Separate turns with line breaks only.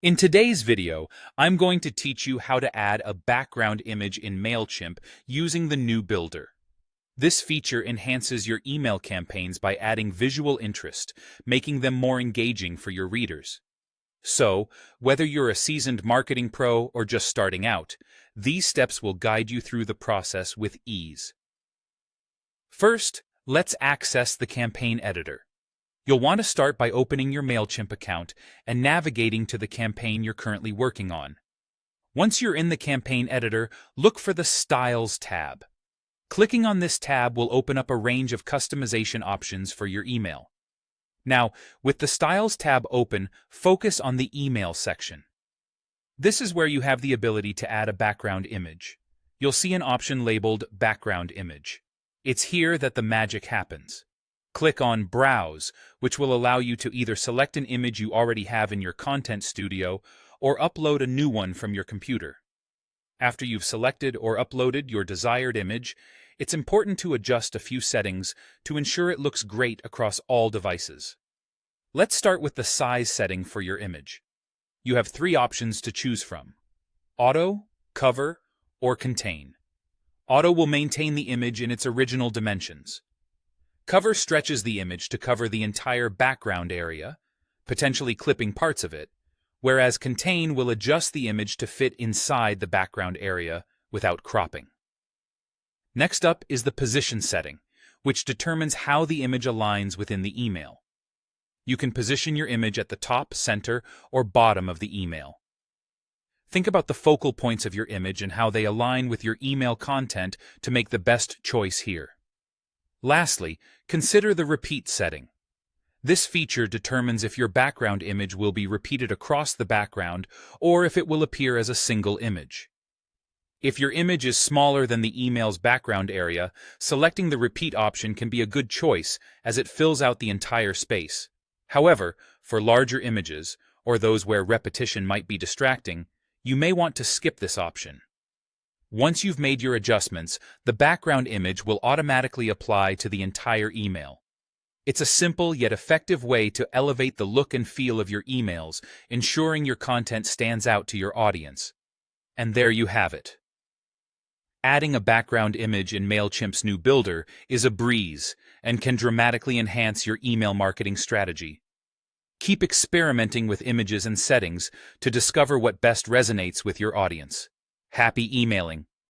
In today's video, I'm going to teach you how to add a background image in Mailchimp using the new builder. This feature enhances your email campaigns by adding visual interest, making them more engaging for your readers. So, whether you're a seasoned marketing pro or just starting out, these steps will guide you through the process with ease. First, let's access the campaign editor. You'll want to start by opening your Mailchimp account and navigating to the campaign you're currently working on. Once you're in the campaign editor, look for the Styles tab. Clicking on this tab will open up a range of customization options for your email. Now, with the Styles tab open, focus on the Email section. This is where you have the ability to add a background image. You'll see an option labeled Background Image. It's here that the magic happens. Click on Browse, which will allow you to either select an image you already have in your content studio or upload a new one from your computer. After you've selected or uploaded your desired image, it's important to adjust a few settings to ensure it looks great across all devices. Let's start with the size setting for your image. You have three options to choose from: Auto, Cover, or Contain. Auto will maintain the image in its original dimensions. Cover stretches the image to cover the entire background area, potentially clipping parts of it, whereas Contain will adjust the image to fit inside the background area without cropping. Next up is the Position setting, which determines how the image aligns within the email. You can position your image at the top, center, or bottom of the email. Think about the focal points of your image and how they align with your email content to make the best choice here. Lastly, consider the Repeat setting. This feature determines if your background image will be repeated across the background or if it will appear as a single image. If your image is smaller than the email's background area, selecting the Repeat option can be a good choice as it fills out the entire space. However, for larger images, or those where repetition might be distracting, you may want to skip this option. Once you've made your adjustments, the background image will automatically apply to the entire email. It's a simple yet effective way to elevate the look and feel of your emails, ensuring your content stands out to your audience. And there you have it. Adding a background image in Mailchimp's new builder is a breeze and can dramatically enhance your email marketing strategy. Keep experimenting with images and settings to discover what best resonates with your audience. Happy emailing!